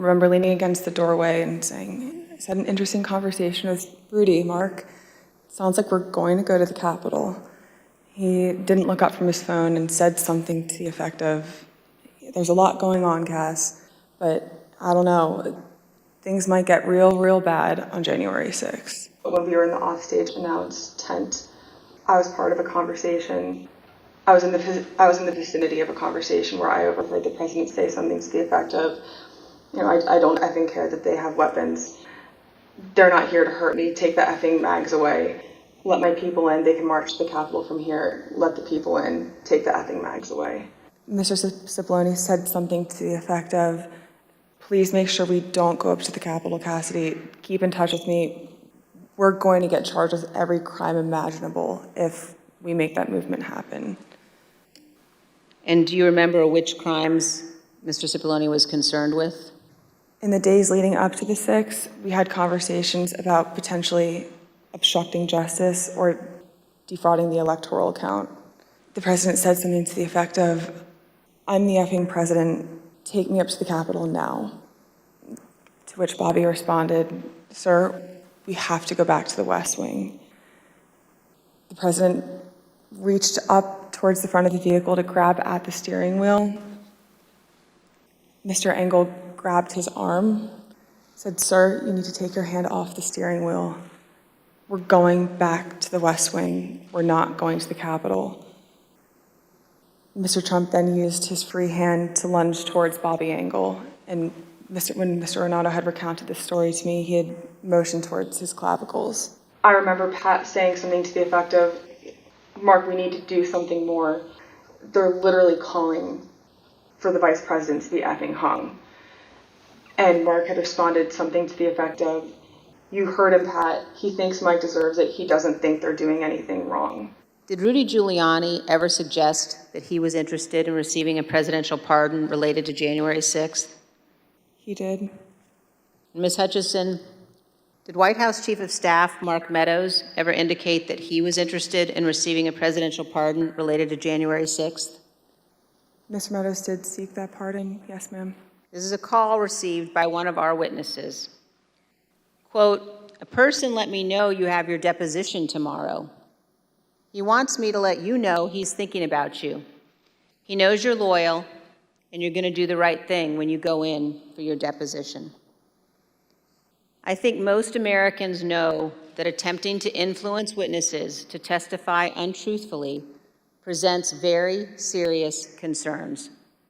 remember leaning against the doorway and saying, I had an interesting conversation with Rudy, Mark. Sounds like we're going to go to the Capitol. He didn't look up from his phone and said something to the effect of, there's a lot going on, Cass, but I don't know, things might get real bad on January 6th. But when we were in the offstage announce tent, I was part of a conversation. I was in the vicinity of a conversation where I overheard the president say something to the effect of, I don't effing care that they have weapons. They're not here to hurt me. Take the effing mags away. Let my people in. They can march to the Capitol from here. Let the people in. Take the effing mags away. Mr. Cipollone said something to the effect of, please make sure we don't go up to the Capitol, Cassidy. Keep in touch with me. We're going to get charged with every crime imaginable if we make that movement happen. And do you remember which crimes Mr. Cipollone was concerned with? In the days leading up to the 6th, we had conversations about potentially obstructing justice or defrauding the electoral count. The president said something to the effect of, I'm the effing president, take me up to the Capitol now. To which Bobby responded, sir, we have to go back to the West Wing. The president reached up towards the front of the vehicle to grab at the steering wheel. Mr. Engel grabbed his arm, said, sir, you need to take your hand off the steering wheel. We're going back to the West Wing. We're not going to the Capitol. Mr. Trump then used his free hand to lunge towards Bobby Engel. And when Mr. Renato had recounted this story to me, he had motioned towards his clavicles. I remember Pat saying something to the effect of, Mark, we need to do something more. They're literally calling for the vice president to be effing hung. And Mark had responded something to the effect of, you heard him, Pat. He thinks Mike deserves it. He doesn't think they're doing anything wrong. Did Rudy Giuliani ever suggest that he was interested in receiving a presidential pardon related to January 6th? He did. Ms. Hutchison, did White House Chief of Staff Mark Meadows ever indicate that he was interested in receiving a presidential pardon related to January 6th? Mr. Meadows did seek that pardon. Yes, ma'am. This is a call received by one of our witnesses. Quote, a person let me know you have your deposition tomorrow. He wants me to let you know he's thinking about you. He knows you're loyal and you're going to do the right thing when you go in for your deposition. I think most Americans know that attempting to influence witnesses to testify untruthfully presents very serious concerns.